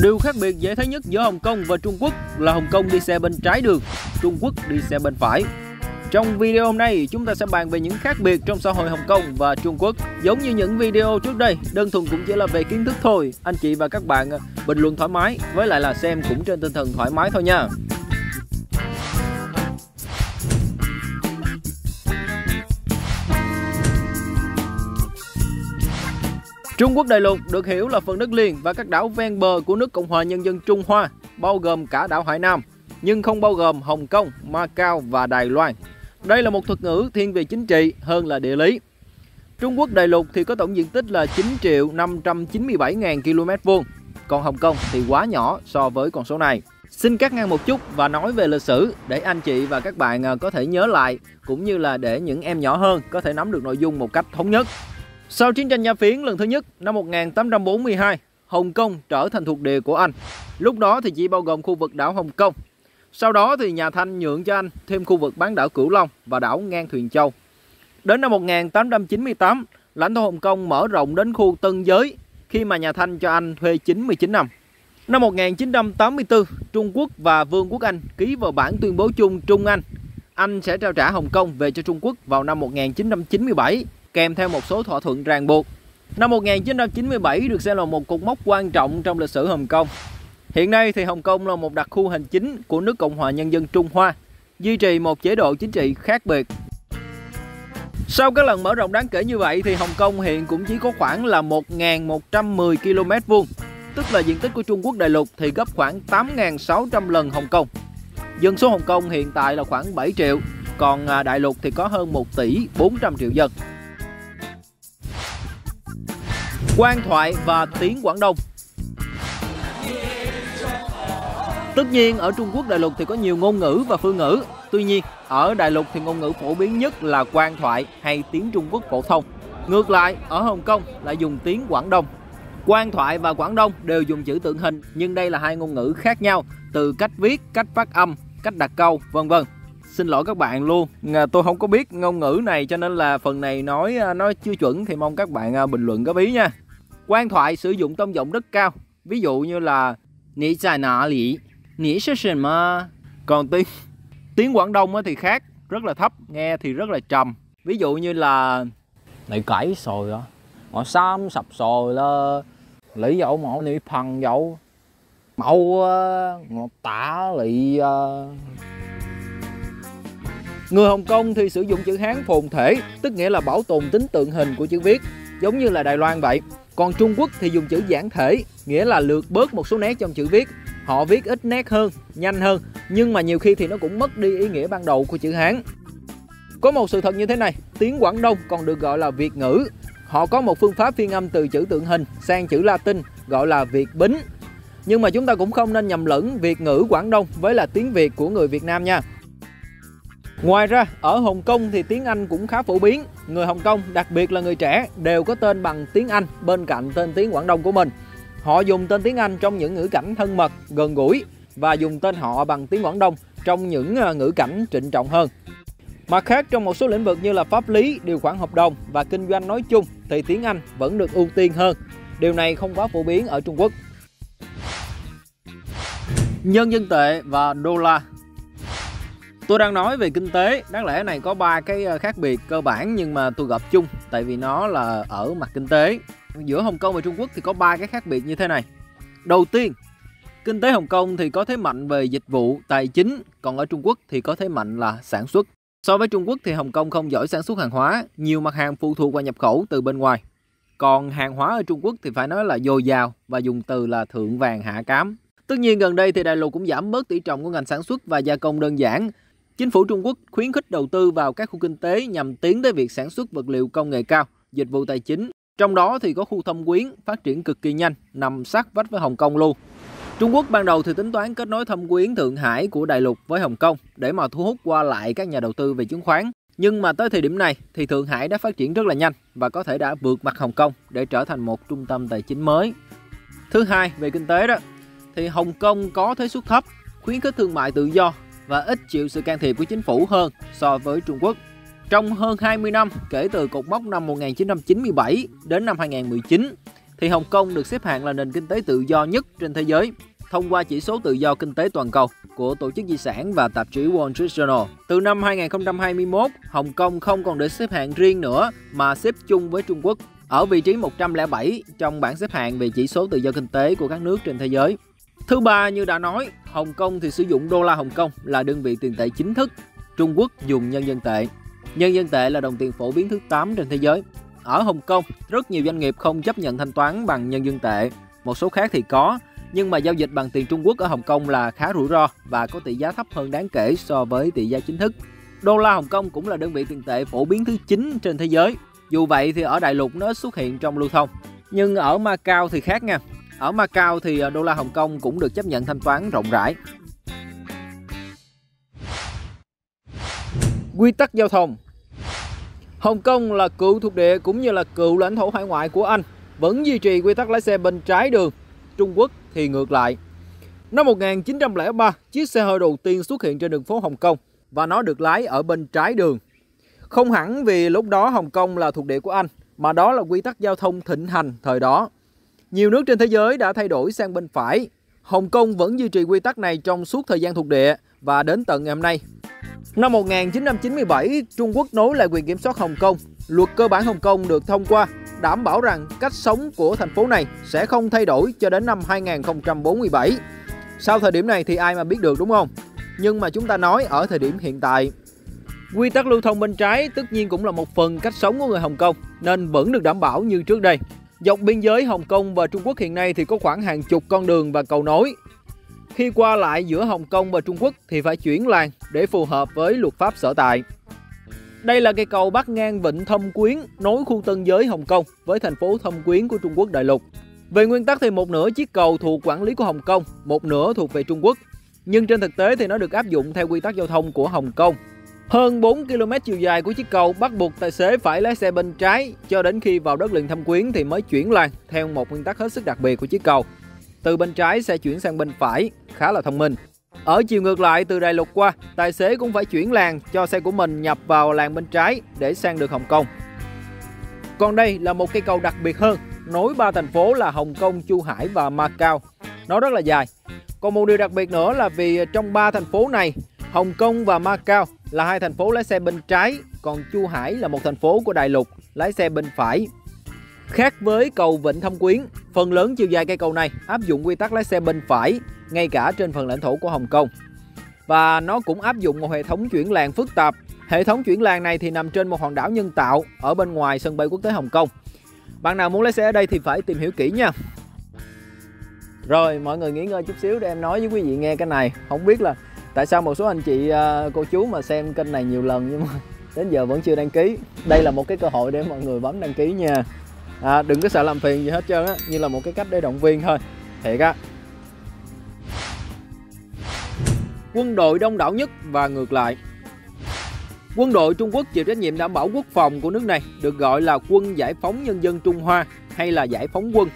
Điều khác biệt dễ thấy nhất giữa Hồng Kông và Trung Quốc là Hồng Kông đi xe bên trái đường, Trung Quốc đi xe bên phải. Trong video hôm nay, chúng ta sẽ bàn về những khác biệt trong xã hội Hồng Kông và Trung Quốc. Giống như những video trước đây, đơn thuần cũng chỉ là về kiến thức thôi. Anh chị và các bạn bình luận thoải mái, với lại là xem cũng trên tinh thần thoải mái thôi nha. Trung Quốc đại lục được hiểu là phần đất liền và các đảo ven bờ của nước Cộng hòa Nhân dân Trung Hoa, bao gồm cả đảo Hải Nam, nhưng không bao gồm Hồng Kông, Macau và Đài Loan. Đây là một thuật ngữ thiên về chính trị hơn là địa lý. Trung Quốc đại lục thì có tổng diện tích là 9.597.000 km², còn Hồng Kông thì quá nhỏ so với con số này. Xin cắt ngang một chút và nói về lịch sử để anh chị và các bạn có thể nhớ lại, cũng như là để những em nhỏ hơn có thể nắm được nội dung một cách thống nhất. Sau chiến tranh Nha Phiến lần thứ nhất năm 1842, Hồng Kông trở thành thuộc địa của Anh. Lúc đó thì chỉ bao gồm khu vực đảo Hồng Kông. Sau đó thì nhà Thanh nhượng cho Anh thêm khu vực bán đảo Cửu Long và đảo Ngang Thuyền Châu. Đến năm 1898, lãnh thổ Hồng Kông mở rộng đến khu Tân Giới khi mà nhà Thanh cho Anh thuê 99 năm. Năm 1984, Trung Quốc và Vương quốc Anh ký vào bản tuyên bố chung Trung Anh. Anh sẽ trao trả Hồng Kông về cho Trung Quốc vào năm 1997, kèm theo một số thỏa thuận ràng buộc. Năm 1997 được xem là một cột mốc quan trọng trong lịch sử Hồng Kông. Hiện nay thì Hồng Kông là một đặc khu hành chính của nước Cộng hòa Nhân dân Trung Hoa, duy trì một chế độ chính trị khác biệt. Sau các lần mở rộng đáng kể như vậy thì Hồng Kông hiện cũng chỉ có khoảng là 1.110 km², tức là diện tích của Trung Quốc đại lục thì gấp khoảng 8.600 lần Hồng Kông. Dân số Hồng Kông hiện tại là khoảng 7 triệu, còn đại lục thì có hơn 1 tỷ 400 triệu dân. Quan thoại và tiếng Quảng Đông. Tất nhiên ở Trung Quốc đại lục thì có nhiều ngôn ngữ và phương ngữ. Tuy nhiên ở đại lục thì ngôn ngữ phổ biến nhất là quan thoại hay tiếng Trung Quốc phổ thông. Ngược lại ở Hồng Kông lại dùng tiếng Quảng Đông. Quan thoại và Quảng Đông đều dùng chữ tượng hình, nhưng đây là hai ngôn ngữ khác nhau từ cách viết, cách phát âm, cách đặt câu, vân vân. Xin lỗi các bạn luôn, tôi không có biết ngôn ngữ này cho nên là phần này nói nó chưa chuẩn thì mong các bạn bình luận góp ý nha. Quan thoại sử dụng tông giọng rất cao, ví dụ như là Nǐ zài nǎ lǐ, Nǐ shi shen me. Còn tiếng Quảng Đông thì khác, rất là thấp, nghe thì rất là trầm. Ví dụ như là Nǐ cải rồi á, ngõ 30 rồi là lý dậu mẫu nǐ phăng dậu mẫu ngọ tả lị. Người Hồng Kông thì sử dụng chữ Hán phồn thể, tức nghĩa là bảo tồn tính tượng hình của chữ viết, giống như là Đài Loan vậy. Còn Trung Quốc thì dùng chữ giản thể, nghĩa là lược bớt một số nét trong chữ viết. Họ viết ít nét hơn, nhanh hơn, nhưng mà nhiều khi thì nó cũng mất đi ý nghĩa ban đầu của chữ Hán. Có một sự thật như thế này, tiếng Quảng Đông còn được gọi là Việt ngữ. Họ có một phương pháp phiên âm từ chữ tượng hình sang chữ Latin gọi là Việt Bính. Nhưng mà chúng ta cũng không nên nhầm lẫn Việt ngữ Quảng Đông với là tiếng Việt của người Việt Nam nha. Ngoài ra, ở Hồng Kông thì tiếng Anh cũng khá phổ biến. Người Hồng Kông, đặc biệt là người trẻ, đều có tên bằng tiếng Anh bên cạnh tên tiếng Quảng Đông của mình. Họ dùng tên tiếng Anh trong những ngữ cảnh thân mật, gần gũi và dùng tên họ bằng tiếng Quảng Đông trong những ngữ cảnh trịnh trọng hơn. Mặt khác, trong một số lĩnh vực như là pháp lý, điều khoản hợp đồng và kinh doanh nói chung thì tiếng Anh vẫn được ưu tiên hơn. Điều này không quá phổ biến ở Trung Quốc. Nhân dân tệ và đô la. Tôi đang nói về kinh tế, đáng lẽ này có 3 cái khác biệt cơ bản nhưng mà tôi gộp chung tại vì nó là ở mặt kinh tế. Giữa Hồng Kông và Trung Quốc thì có 3 cái khác biệt như thế này. Đầu tiên, kinh tế Hồng Kông thì có thế mạnh về dịch vụ, tài chính, còn ở Trung Quốc thì có thế mạnh là sản xuất. So với Trung Quốc thì Hồng Kông không giỏi sản xuất hàng hóa, nhiều mặt hàng phụ thuộc vào nhập khẩu từ bên ngoài. Còn hàng hóa ở Trung Quốc thì phải nói là dồi dào và dùng từ là thượng vàng hạ cám. Tất nhiên gần đây thì đại lục cũng giảm bớt tỷ trọng của ngành sản xuất và gia công đơn giản. Chính phủ Trung Quốc khuyến khích đầu tư vào các khu kinh tế nhằm tiến tới việc sản xuất vật liệu công nghệ cao, dịch vụ tài chính. Trong đó thì có khu Thâm Quyến phát triển cực kỳ nhanh, nằm sát vách với Hồng Kông luôn. Trung Quốc ban đầu thì tính toán kết nối Thâm Quyến Thượng Hải của đại lục với Hồng Kông để mà thu hút qua lại các nhà đầu tư về chứng khoán. Nhưng mà tới thời điểm này thì Thượng Hải đã phát triển rất là nhanh và có thể đã vượt mặt Hồng Kông để trở thành một trung tâm tài chính mới. Thứ hai, về kinh tế đó, thì Hồng Kông có thuế suất thấp, khuyến khích thương mại tự do và ít chịu sự can thiệp của chính phủ hơn so với Trung Quốc. Trong hơn 20 năm kể từ cột mốc năm 1997 đến năm 2019 thì Hồng Kông được xếp hạng là nền kinh tế tự do nhất trên thế giới thông qua chỉ số tự do kinh tế toàn cầu của Tổ chức Di sản và tạp chí Wall Street Journal. Từ năm 2021, Hồng Kông không còn được xếp hạng riêng nữa mà xếp chung với Trung Quốc ở vị trí 107 trong bảng xếp hạng về chỉ số tự do kinh tế của các nước trên thế giới. Thứ ba, như đã nói, Hồng Kông thì sử dụng đô la Hồng Kông là đơn vị tiền tệ chính thức. Trung Quốc dùng nhân dân tệ. Nhân dân tệ là đồng tiền phổ biến thứ 8 trên thế giới. Ở Hồng Kông, rất nhiều doanh nghiệp không chấp nhận thanh toán bằng nhân dân tệ. Một số khác thì có, nhưng mà giao dịch bằng tiền Trung Quốc ở Hồng Kông là khá rủi ro và có tỷ giá thấp hơn đáng kể so với tỷ giá chính thức. Đô la Hồng Kông cũng là đơn vị tiền tệ phổ biến thứ 9 trên thế giới. Dù vậy thì ở đại lục nó xuất hiện trong lưu thông. Nhưng ở Macau thì khác nha. Ở Macau thì đô la Hồng Kông cũng được chấp nhận thanh toán rộng rãi. Quy tắc giao thông. Hồng Kông là cựu thuộc địa cũng như là cựu lãnh thổ hải ngoại của Anh, vẫn duy trì quy tắc lái xe bên trái đường. Trung Quốc thì ngược lại. Năm 1903, chiếc xe hơi đầu tiên xuất hiện trên đường phố Hồng Kông và nó được lái ở bên trái đường. Không hẳn vì lúc đó Hồng Kông là thuộc địa của Anh, mà đó là quy tắc giao thông thịnh hành thời đó. Nhiều nước trên thế giới đã thay đổi sang bên phải. Hồng Kông vẫn duy trì quy tắc này trong suốt thời gian thuộc địa và đến tận ngày hôm nay. Năm 1997, Trung Quốc nối lại quyền kiểm soát Hồng Kông. Luật cơ bản Hồng Kông được thông qua, đảm bảo rằng cách sống của thành phố này sẽ không thay đổi cho đến năm 2047. Sau thời điểm này thì ai mà biết được, đúng không? Nhưng mà chúng ta nói ở thời điểm hiện tại. Quy tắc lưu thông bên trái tất nhiên cũng là một phần cách sống của người Hồng Kông, nên vẫn được đảm bảo như trước đây. Dọc biên giới Hồng Kông và Trung Quốc hiện nay thì có khoảng hàng chục con đường và cầu nối. Khi qua lại giữa Hồng Kông và Trung Quốc thì phải chuyển làn để phù hợp với luật pháp sở tại. Đây là cây cầu bắc ngang vịnh Thâm Quyến nối khu Tân Giới Hồng Kông với thành phố Thâm Quyến của Trung Quốc đại lục. Về nguyên tắc thì một nửa chiếc cầu thuộc quản lý của Hồng Kông, một nửa thuộc về Trung Quốc. Nhưng trên thực tế thì nó được áp dụng theo quy tắc giao thông của Hồng Kông. Hơn 4 km chiều dài của chiếc cầu bắt buộc tài xế phải lái xe bên trái cho đến khi vào đất liền Thâm Quyến thì mới chuyển làn theo một nguyên tắc hết sức đặc biệt của chiếc cầu. Từ bên trái sẽ chuyển sang bên phải, khá là thông minh. Ở chiều ngược lại từ đại lục qua, tài xế cũng phải chuyển làn cho xe của mình nhập vào làn bên trái để sang được Hồng Kông. Còn đây là một cây cầu đặc biệt hơn, nối ba thành phố là Hồng Kông, Chu Hải và Macau. Nó rất là dài. Còn một điều đặc biệt nữa là vì trong ba thành phố này, Hồng Kông và Macau là hai thành phố lái xe bên trái, còn Chu Hải là một thành phố của đại lục lái xe bên phải. Khác với cầu Vịnh Thâm Quyến, phần lớn chiều dài cây cầu này áp dụng quy tắc lái xe bên phải, ngay cả trên phần lãnh thổ của Hồng Kông. Và nó cũng áp dụng một hệ thống chuyển làn phức tạp. Hệ thống chuyển làn này thì nằm trên một hòn đảo nhân tạo ở bên ngoài sân bay quốc tế Hồng Kông. Bạn nào muốn lái xe ở đây thì phải tìm hiểu kỹ nha. Rồi, mọi người nghỉ ngơi chút xíu để em nói với quý vị nghe cái này. Không biết là tại sao một số anh chị cô chú mà xem kênh này nhiều lần nhưng mà đến giờ vẫn chưa đăng ký. Đây là một cái cơ hội để mọi người bấm đăng ký nha. Đừng có sợ làm phiền gì hết trơn á, như là một cái cách để động viên thôi. Thiệt á. Quân đội đông đảo nhất và ngược lại. Quân đội Trung Quốc chịu trách nhiệm đảm bảo quốc phòng của nước này, được gọi là Quân Giải phóng Nhân dân Trung Hoa hay là Giải phóng quân.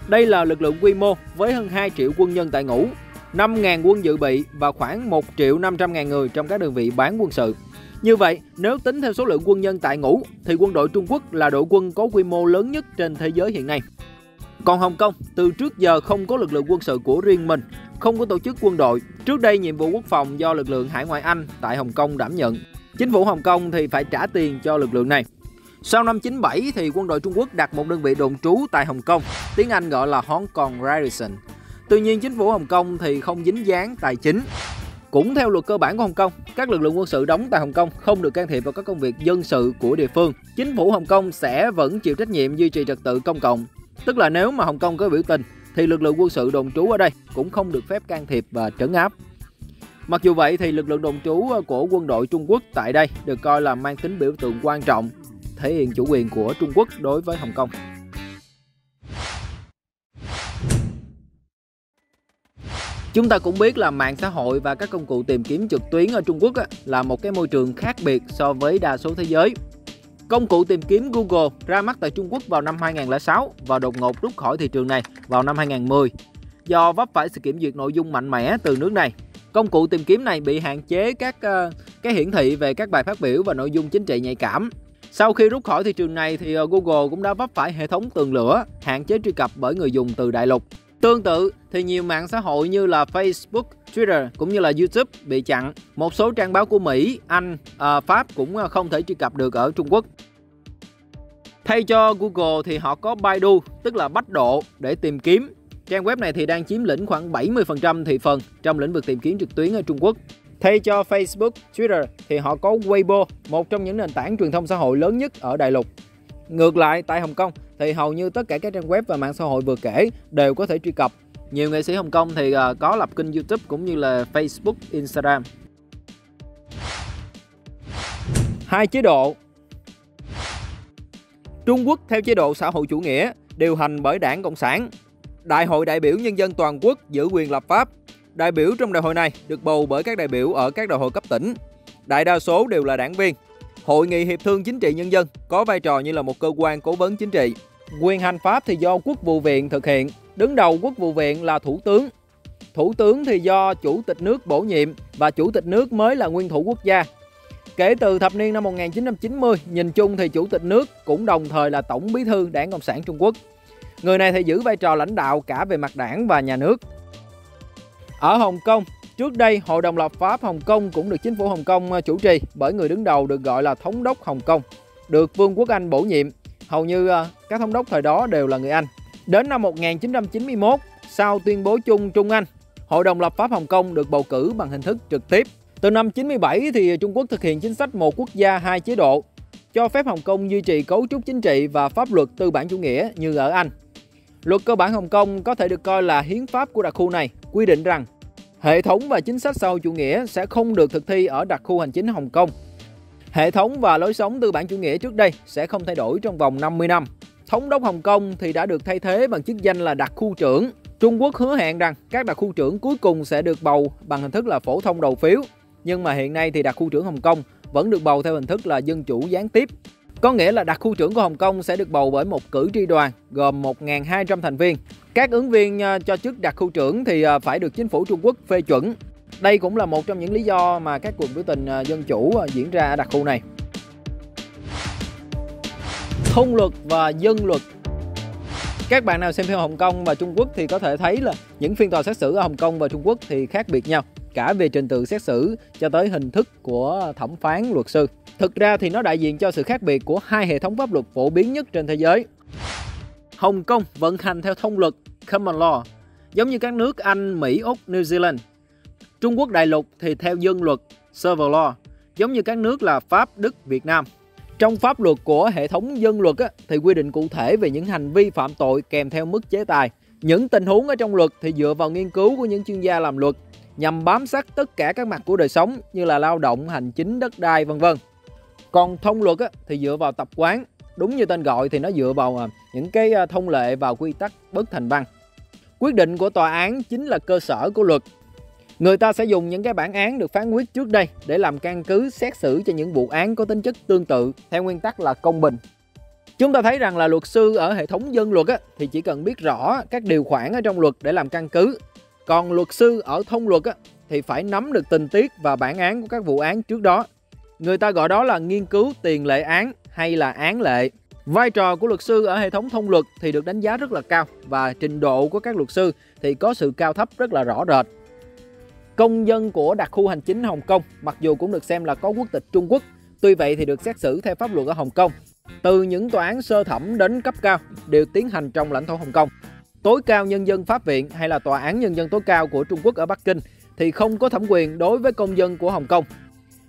Đây là lực lượng quy mô với hơn 2 triệu quân nhân tại ngũ, 5.000 quân dự bị và khoảng 1.500.000 người trong các đơn vị bán quân sự. Như vậy, nếu tính theo số lượng quân nhân tại ngũ, thì quân đội Trung Quốc là đội quân có quy mô lớn nhất trên thế giới hiện nay. Còn Hồng Kông, từ trước giờ không có lực lượng quân sự của riêng mình, không có tổ chức quân đội. Trước đây, nhiệm vụ quốc phòng do lực lượng Hải ngoại Anh tại Hồng Kông đảm nhận. Chính phủ Hồng Kông thì phải trả tiền cho lực lượng này. Sau năm 97 thì quân đội Trung Quốc đặt một đơn vị đồn trú tại Hồng Kông, tiếng Anh gọi là Hong Kong Garrison. Tuy nhiên, chính phủ Hồng Kông thì không dính dáng tài chính. Cũng theo luật cơ bản của Hồng Kông, các lực lượng quân sự đóng tại Hồng Kông không được can thiệp vào các công việc dân sự của địa phương. Chính phủ Hồng Kông sẽ vẫn chịu trách nhiệm duy trì trật tự công cộng. Tức là nếu mà Hồng Kông có biểu tình, thì lực lượng quân sự đồn trú ở đây cũng không được phép can thiệp và trấn áp. Mặc dù vậy thì lực lượng đồn trú của quân đội Trung Quốc tại đây được coi là mang tính biểu tượng quan trọng, thể hiện chủ quyền của Trung Quốc đối với Hồng Kông. Chúng ta cũng biết là mạng xã hội và các công cụ tìm kiếm trực tuyến ở Trung Quốc là một cái môi trường khác biệt so với đa số thế giới. Công cụ tìm kiếm Google ra mắt tại Trung Quốc vào năm 2006 và đột ngột rút khỏi thị trường này vào năm 2010. Do vấp phải sự kiểm duyệt nội dung mạnh mẽ từ nước này, công cụ tìm kiếm này bị hạn chế các cái hiển thị về các bài phát biểu và nội dung chính trị nhạy cảm. Sau khi rút khỏi thị trường này thì Google cũng đã vấp phải hệ thống tường lửa, hạn chế truy cập bởi người dùng từ đại lục. Tương tự thì nhiều mạng xã hội như là Facebook, Twitter cũng như là YouTube bị chặn. Một số trang báo của Mỹ, Anh, Pháp cũng không thể truy cập được ở Trung Quốc. Thay cho Google thì họ có Baidu, tức là Bách Độ để tìm kiếm. Trang web này thì đang chiếm lĩnh khoảng 70% thị phần trong lĩnh vực tìm kiếm trực tuyến ở Trung Quốc. Thay cho Facebook, Twitter thì họ có Weibo, một trong những nền tảng truyền thông xã hội lớn nhất ở đại lục. Ngược lại, tại Hồng Kông thì hầu như tất cả các trang web và mạng xã hội vừa kể đều có thể truy cập. Nhiều nghệ sĩ Hồng Kông thì có lập kênh YouTube cũng như là Facebook, Instagram. 2 chế độ. Trung Quốc theo chế độ xã hội chủ nghĩa, điều hành bởi Đảng Cộng sản. Đại hội đại biểu nhân dân toàn quốc giữ quyền lập pháp. Đại biểu trong đại hội này được bầu bởi các đại biểu ở các đại hội cấp tỉnh. Đại đa số đều là đảng viên. Hội nghị Hiệp thương Chính trị Nhân dân có vai trò như là một cơ quan cố vấn chính trị. Quyền hành pháp thì do Quốc vụ viện thực hiện. Đứng đầu Quốc vụ viện là Thủ tướng. Thủ tướng thì do Chủ tịch nước bổ nhiệm và Chủ tịch nước mới là nguyên thủ quốc gia. Kể từ thập niên năm 1990, nhìn chung thì Chủ tịch nước cũng đồng thời là Tổng bí thư Đảng Cộng sản Trung Quốc. Người này thì giữ vai trò lãnh đạo cả về mặt đảng và nhà nước. Ở Hồng Kông, trước đây Hội đồng lập pháp Hồng Kông cũng được chính phủ Hồng Kông chủ trì bởi người đứng đầu được gọi là Thống đốc Hồng Kông, được Vương quốc Anh bổ nhiệm. Hầu như các thống đốc thời đó đều là người Anh. Đến năm 1991, sau tuyên bố chung Trung Anh, Hội đồng lập pháp Hồng Kông được bầu cử bằng hình thức trực tiếp. Từ năm 97 thì Trung Quốc thực hiện chính sách một quốc gia hai chế độ, cho phép Hồng Kông duy trì cấu trúc chính trị và pháp luật tư bản chủ nghĩa như ở Anh. Luật cơ bản Hồng Kông có thể được coi là hiến pháp của đặc khu này, quy định rằng hệ thống và chính sách xã hội chủ nghĩa sẽ không được thực thi ở đặc khu hành chính Hồng Kông. Hệ thống và lối sống tư bản chủ nghĩa trước đây sẽ không thay đổi trong vòng 50 năm. Thống đốc Hồng Kông thì đã được thay thế bằng chức danh là đặc khu trưởng. Trung Quốc hứa hẹn rằng các đặc khu trưởng cuối cùng sẽ được bầu bằng hình thức là phổ thông đầu phiếu. Nhưng mà hiện nay thì đặc khu trưởng Hồng Kông vẫn được bầu theo hình thức là dân chủ gián tiếp. Có nghĩa là đặc khu trưởng của Hồng Kông sẽ được bầu bởi một cử tri đoàn gồm 1.200 thành viên. Các ứng viên cho chức đặc khu trưởng thì phải được chính phủ Trung Quốc phê chuẩn. Đây cũng là một trong những lý do mà các cuộc biểu tình dân chủ diễn ra ở đặc khu này. Thông luật và dân luật. Các bạn nào xem phim Hồng Kông và Trung Quốc thì có thể thấy là những phiên tòa xét xử ở Hồng Kông và Trung Quốc thì khác biệt nhau, cả về trình tự xét xử cho tới hình thức của thẩm phán luật sư. Thực ra thì nó đại diện cho sự khác biệt của hai hệ thống pháp luật phổ biến nhất trên thế giới. Hồng Kông vận hành theo thông luật Common Law, giống như các nước Anh, Mỹ, Úc, New Zealand. Trung Quốc đại lục thì theo dân luật Civil Law, giống như các nước là Pháp, Đức, Việt Nam. Trong pháp luật của hệ thống dân luật thì quy định cụ thể về những hành vi phạm tội kèm theo mức chế tài. Những tình huống ở trong luật thì dựa vào nghiên cứu của những chuyên gia làm luật nhằm bám sát tất cả các mặt của đời sống như là lao động, hành chính, đất đai, vân vân. Còn thông luật thì dựa vào tập quán, đúng như tên gọi thì nó dựa vào những cái thông lệ và quy tắc bất thành văn. Quyết định của tòa án chính là cơ sở của luật. Người ta sẽ dùng những cái bản án được phán quyết trước đây để làm căn cứ xét xử cho những vụ án có tính chất tương tự theo nguyên tắc là công bình. Chúng ta thấy rằng là luật sư ở hệ thống dân luật thì chỉ cần biết rõ các điều khoản ở trong luật để làm căn cứ. Còn luật sư ở thông luật thì phải nắm được tình tiết và bản án của các vụ án trước đó. Người ta gọi đó là nghiên cứu tiền lệ án hay là án lệ. Vai trò của luật sư ở hệ thống thông luật thì được đánh giá rất là cao và trình độ của các luật sư thì có sự cao thấp rất là rõ rệt. Công dân của đặc khu hành chính Hồng Kông mặc dù cũng được xem là có quốc tịch Trung Quốc, tuy vậy thì được xét xử theo pháp luật ở Hồng Kông. Từ những tòa án sơ thẩm đến cấp cao đều tiến hành trong lãnh thổ Hồng Kông. Tối cao nhân dân pháp viện hay là tòa án nhân dân tối cao của Trung Quốc ở Bắc Kinh thì không có thẩm quyền đối với công dân của Hồng Kông.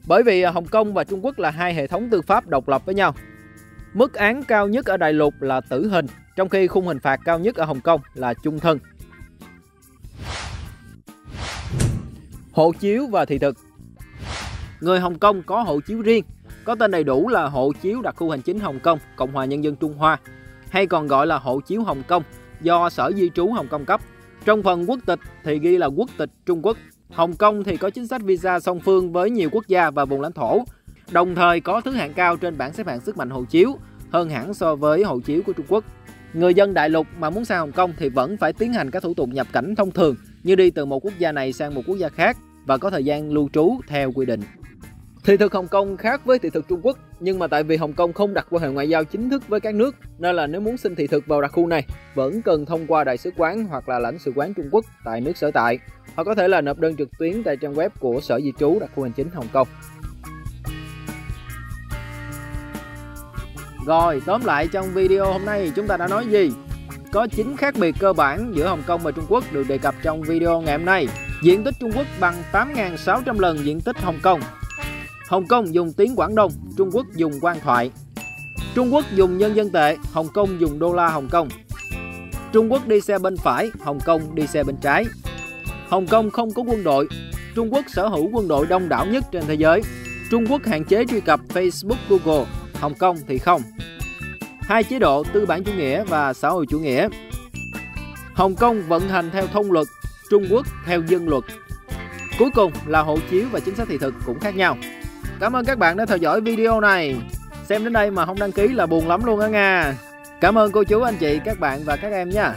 Bởi vì Hồng Kông và Trung Quốc là hai hệ thống tư pháp độc lập với nhau. Mức án cao nhất ở đại lục là tử hình, trong khi khung hình phạt cao nhất ở Hồng Kông là chung thân. Hộ chiếu và thị thực. Người Hồng Kông có hộ chiếu riêng, có tên đầy đủ là hộ chiếu đặc khu hành chính Hồng Kông, Cộng hòa Nhân dân Trung Hoa, hay còn gọi là hộ chiếu Hồng Kông do Sở Di trú Hồng Kông cấp. Trong phần quốc tịch thì ghi là quốc tịch Trung Quốc. Hồng Kông thì có chính sách visa song phương với nhiều quốc gia và vùng lãnh thổ, đồng thời có thứ hạng cao trên bảng xếp hạng sức mạnh hộ chiếu, hơn hẳn so với hộ chiếu của Trung Quốc. Người dân đại lục mà muốn sang Hồng Kông thì vẫn phải tiến hành các thủ tục nhập cảnh thông thường như đi từ một quốc gia này sang một quốc gia khác và có thời gian lưu trú theo quy định. Thị thực Hồng Kông khác với thị thực Trung Quốc nhưng mà tại vì Hồng Kông không đặt quan hệ ngoại giao chính thức với các nước, nên là nếu muốn xin thị thực vào đặc khu này vẫn cần thông qua đại sứ quán hoặc là lãnh sự quán Trung Quốc tại nước sở tại, hoặc có thể là nộp đơn trực tuyến tại trang web của Sở Di trú đặc khu hành chính Hồng Kông. Rồi, tóm lại trong video hôm nay chúng ta đã nói gì? Có 9 khác biệt cơ bản giữa Hồng Kông và Trung Quốc được đề cập trong video ngày hôm nay. Diện tích Trung Quốc bằng 8.600 lần diện tích Hồng Kông. Hồng Kông dùng tiếng Quảng Đông, Trung Quốc dùng quan thoại. Trung Quốc dùng nhân dân tệ, Hồng Kông dùng đô la Hồng Kông. Trung Quốc đi xe bên phải, Hồng Kông đi xe bên trái. Hồng Kông không có quân đội, Trung Quốc sở hữu quân đội đông đảo nhất trên thế giới. Trung Quốc hạn chế truy cập Facebook, Google, Hồng Kông thì không. Hai chế độ tư bản chủ nghĩa và xã hội chủ nghĩa. Hồng Kông vận hành theo thông luật, Trung Quốc theo dân luật. Cuối cùng là hộ chiếu và chính sách thị thực cũng khác nhau. Cảm ơn các bạn đã theo dõi video này. Xem đến đây mà không đăng ký là buồn lắm luôn á nha. Cảm ơn cô chú, anh chị, các bạn và các em nha.